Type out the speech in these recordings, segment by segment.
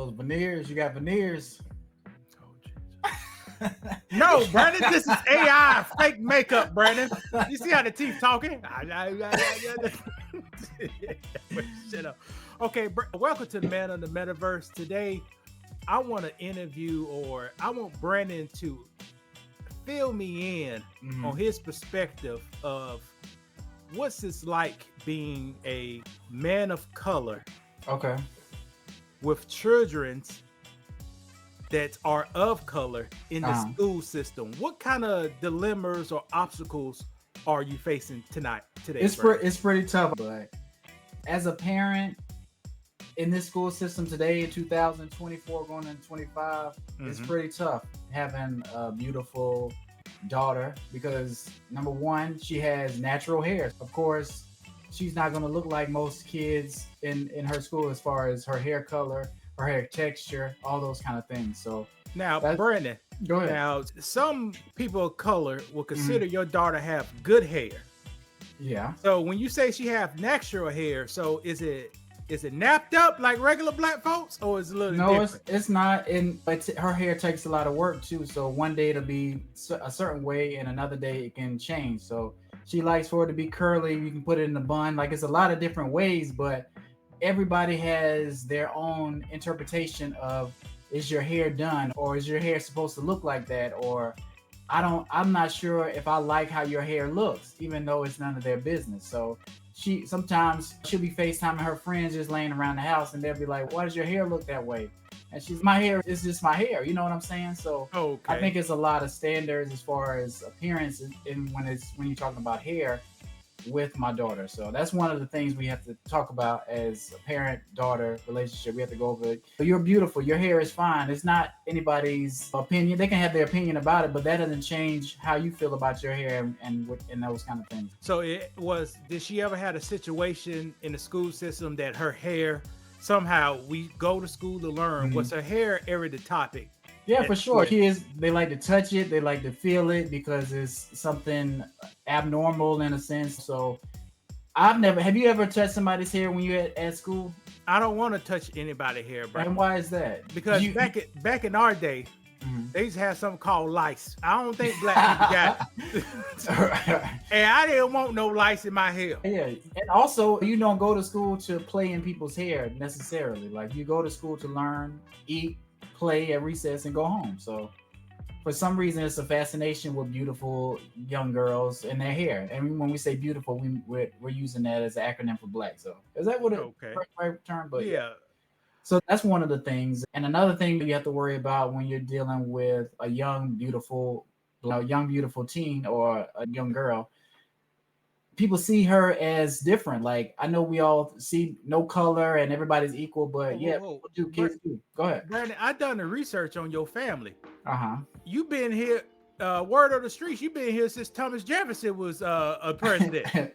those veneers. You got veneers. No, Brandon, this is AI fake makeup, Brandon. You see how the teeth talking? Shut up. Okay, welcome to the Man of the Metaverse. Today, I want to interview, or I want Brandon to fill me in on his perspective of what's this like being a man of color. Okay. With children that are of color in the school system. What kind of dilemmas or obstacles are you facing today? It's pretty tough, but as a parent in this school system today in 2024 going into 25, it's pretty tough having a beautiful daughter because number one, she has natural hair. Of course, she's not going to look like most kids in her school as far as her hair color, her hair texture, all those kind of things. So now, Brandon, go ahead. Now, some people of color will consider your daughter have good hair. Yeah. So when you say she have natural hair, so is it napped up like regular black folks, or is it a little different? No, it's not. But her hair takes a lot of work too. So one day it'll be a certain way, and another day it can change. So she likes for it to be curly. You can put it in a bun. Like it's a lot of different ways, but everybody has their own interpretation of, is your hair done, or is your hair supposed to look like that, or I'm not sure if I like how your hair looks, even though it's none of their business. So sometimes she'll be FaceTiming her friends just laying around the house, and they'll be like, why does your hair look that way? And my hair is just my hair, you know what I'm saying? So I think it's a lot of standards as far as appearance when you're talking about hair with my daughter. So that's one of the things we have to talk about as a parent-daughter relationship. We have to go over it. But you're beautiful. Your hair is fine. It's not anybody's opinion. They can have their opinion about it, but that doesn't change how you feel about your hair and those kind of things. So did she ever had a situation in the school system that her hair, somehow we go to school to learn, was her hair ever the topic? Yeah, for sure. Kids, they like to touch it. They like to feel it because it's something abnormal in a sense. So have you ever touched somebody's hair when you at school? I don't want to touch anybody's hair, bro. And why is that? Because back in our day, they used to have something called lice. I don't think black people got and I didn't want no lice in my hair. Yeah. And also, you don't go to school to play in people's hair necessarily. Like you go to school to learn, eat, play at recess, and go home. So for some reason it's a fascination with beautiful young girls and their hair. And when we say beautiful, we're using that as an acronym for black. So is that what right term? But yeah. So that's one of the things. And another thing that you have to worry about when you're dealing with a young beautiful teen or a young girl, people see her as different. Like I know we all see no color and everybody's equal, but kids do. Go ahead. Brandon, I done the research on your family. You've been here, word of the streets, you've been here since Thomas Jefferson was a president.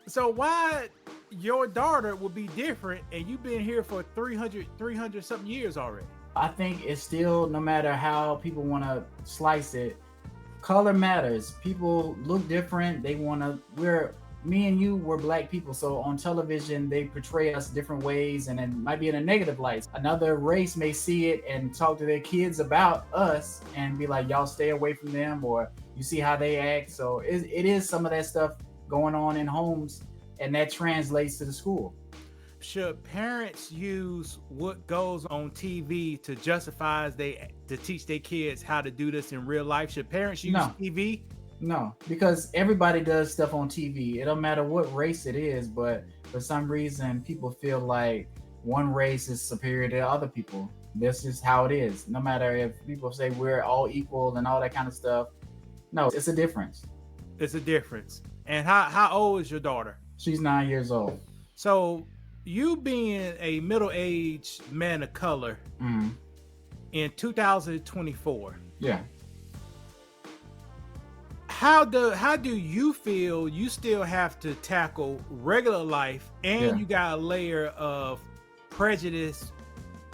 So why your daughter will be different, and you've been here for 300 something years already? I think it's still, no matter how people want to slice it, color matters. People look different. Me and you were black people. So on television, they portray us different ways, and it might be in a negative light. Another race may see it and talk to their kids about us and be like, y'all stay away from them, or you see how they act. So it is some of that stuff going on in homes, and that translates to the school. Should parents use what goes on TV to justify to teach their kids how to do this in real life? Should parents use TV? No, because everybody does stuff on TV. It don't matter what race it is, but for some reason, people feel like one race is superior to other people. This is how it is. No matter if people say we're all equal and all that kind of stuff. No, it's a difference. It's a difference. And how old is your daughter? She's 9 years old. So you being a middle-aged man of color in 2024. Yeah. How do you feel you still have to tackle regular life, and you got a layer of prejudice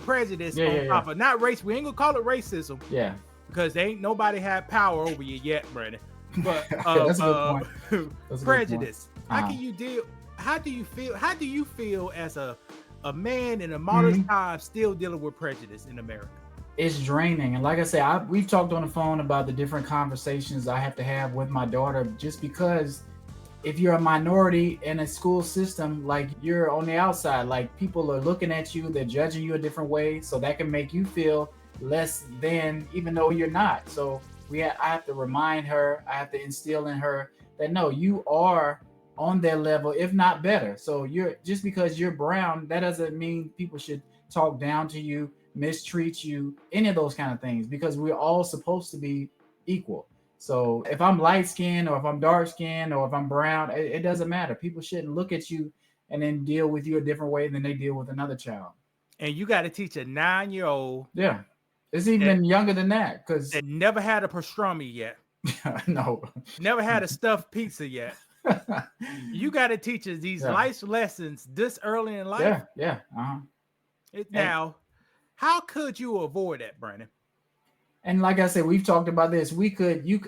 on top of, not race, we ain't gonna call it racism, because ain't nobody had power over you yet, Brandon, but that's a good point. prejudice. How do you feel as a a man in a modern time still dealing with prejudice in America? It's draining. And like I said, we've talked on the phone about the different conversations I have to have with my daughter, just because if you're a minority in a school system, like you're on the outside, like people are looking at you, they're judging you a different way. So that can make you feel less than, even though you're not. So I have to remind her, I have to instill in her that no, you are on their level, if not better. So just because you're brown, that doesn't mean people should talk down to you, mistreat you, any of those kind of things, because we're all supposed to be equal. So if I'm light skinned or if I'm dark skinned or if I'm brown, it doesn't matter. People shouldn't look at you and then deal with you a different way than they deal with another child. And you got to teach a 9-year-old. Yeah. It's even younger than that, because that never had a pastrami yet. No. Never had a stuffed pizza yet. You got to teach us these life lessons this early in life. Yeah. Now, how could you avoid that, Brandon? And like I said, we've talked about this.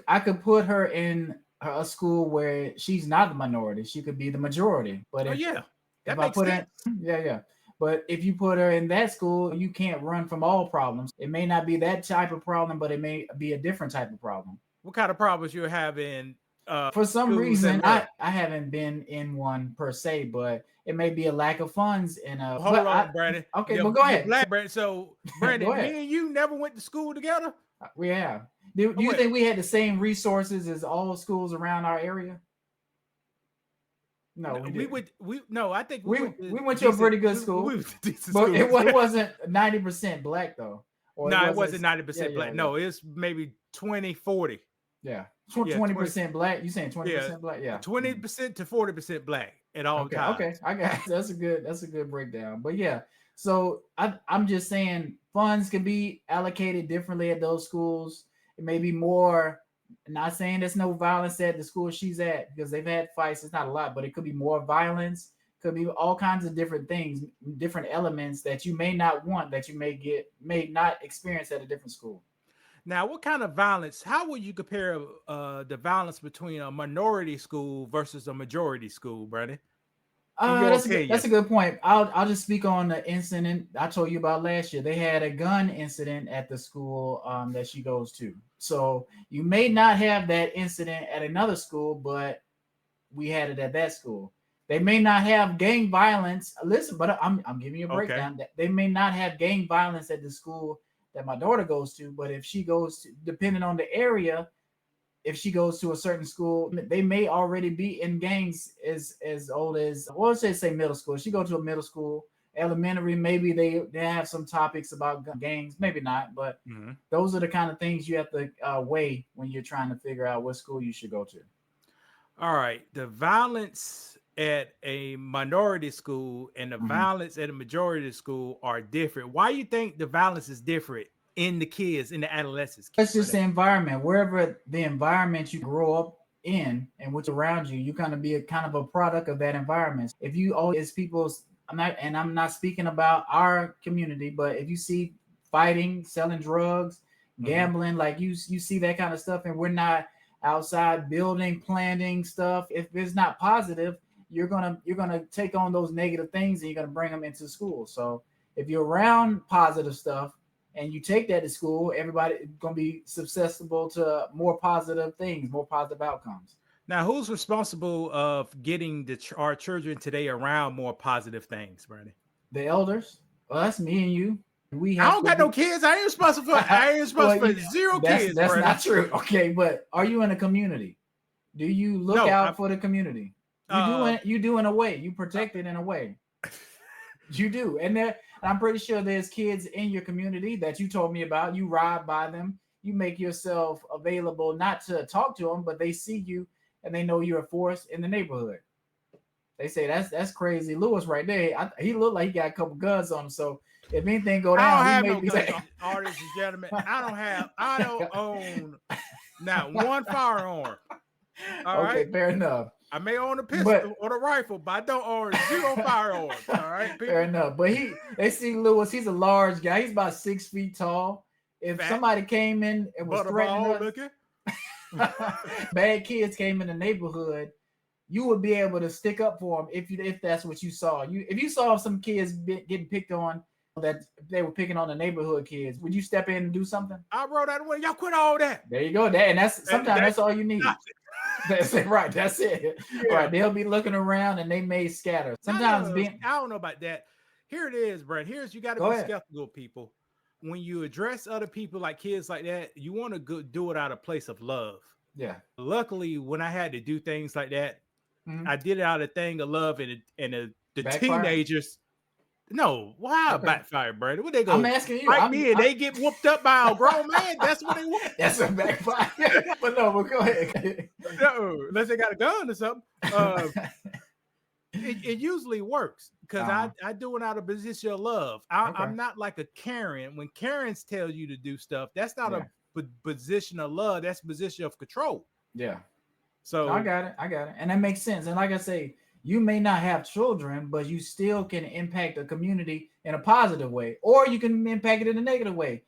I could put her in a school where she's not the minority. She could be the majority. But that makes sense. But if you put her in that school, you can't run from all problems. It may not be that type of problem, but it may be a different type of problem. What kind of problems you're having? For some reason, I haven't been in one per se, but it may be a lack of funds. Hold on, Brandon. Okay, but go ahead. Brandon. So, Brandon, me and you never went to school together? We have. Do you think we had the same resources as all schools around our area? No, we went. I think we went to a pretty good school, but it wasn't 90% black though. It wasn't 90% black. No, it's maybe 20, 40. Yeah, 20% black. You saying 20% black? Yeah, 20% to 40% black at all times. Okay, I got it. That's a good breakdown. But yeah, so I'm just saying funds can be allocated differently at those schools. It may be more. Not saying there's no violence at the school she's at, because they've had fights. It's not a lot, but it could be more violence. Could be all kinds of different things, different elements that you may not want, that you may not experience at a different school. Now, what kind of violence? How would you compare the violence between a minority school versus a majority school, Brandon? That's a good point. I'll just speak on the incident I told you about last year. They had a gun incident at the school that she goes to. So you may not have that incident at another school, but we had it at that school. They may not have gang violence. Listen, but I'm giving you a breakdown. Okay. They may not have gang violence at the school that my daughter goes to, but if she goes to, depending on the area, if she goes to a certain school, they may already be in gangs as old as, well, let's say middle school. She go to a middle school, elementary, maybe they have some topics about gangs, maybe not, but those are the kind of things you have to weigh when you're trying to figure out what school you should go to. All right. The violence at a minority school and the violence at a majority school are different. Why do you think the violence is different in the kids, in the adolescents? It's just the environment. Wherever the environment you grow up in and what's around you, you're going to be a kind of a product of that environment. If you always I'm not speaking about our community, but if you see fighting, selling drugs, gambling, like you see that kind of stuff, and we're not outside building, planting stuff, if it's not positive, you're gonna take on those negative things and you're gonna bring them into school. So if you're around positive stuff and you take that to school, everybody's gonna be susceptible to more positive things, more positive outcomes. Now, who's responsible of getting our children today around more positive things, Brandon? The elders. Well, that's me and you. I don't got no kids. I ain't responsible for zero kids. That's not true. Okay, but are you in a community? Do you look out for the community? You do in a way. You protect it in a way. You do. And I'm pretty sure there's kids in your community that you told me about. You ride by them. You make yourself available, not to talk to them, but they see you and they know you're a force in the neighborhood. They say that's crazy. Lewis right there. He looked like he got a couple guns on him. So if anything go down, I don't have no artists and gentlemen. I don't own not one firearm. All right, fair enough. I may own a pistol or a rifle, but I don't own zero firearms. All right, people. Fair enough. But they see Lewis. He's a large guy. He's about 6 feet tall. If somebody came in and was threatening us, bad kids came in the neighborhood, you would be able to stick up for them if that's what you saw. If you saw some kids getting picked on, that they were picking on the neighborhood kids, would you step in and do something? I wrote out the way. Y'all quit all that. There you go. And that's all you need. That's it, right? That's it. Yeah. Right. They'll be looking around and they may scatter. Sometimes I don't know about that. Here it is, Brent. You got to be skeptical, people. When you address other people like kids like that, you want to do it out of a place of love. Yeah. Luckily, when I had to do things like that, I did it out of thing of love, and the teenagers. No, why backfire, Brandon? What they go? I'm asking you. They get whooped up by a grown man. That's what they want. That's a backfire. But go ahead. No, unless they got a gun or something. It usually works because I do it out of position of love. I'm not like a Karen. When Karens tell you to do stuff, that's not a position of love. That's a position of control. Yeah. So I got it. And that makes sense. And like I say, you may not have children, but you still can impact a community in a positive way, or you can impact it in a negative way.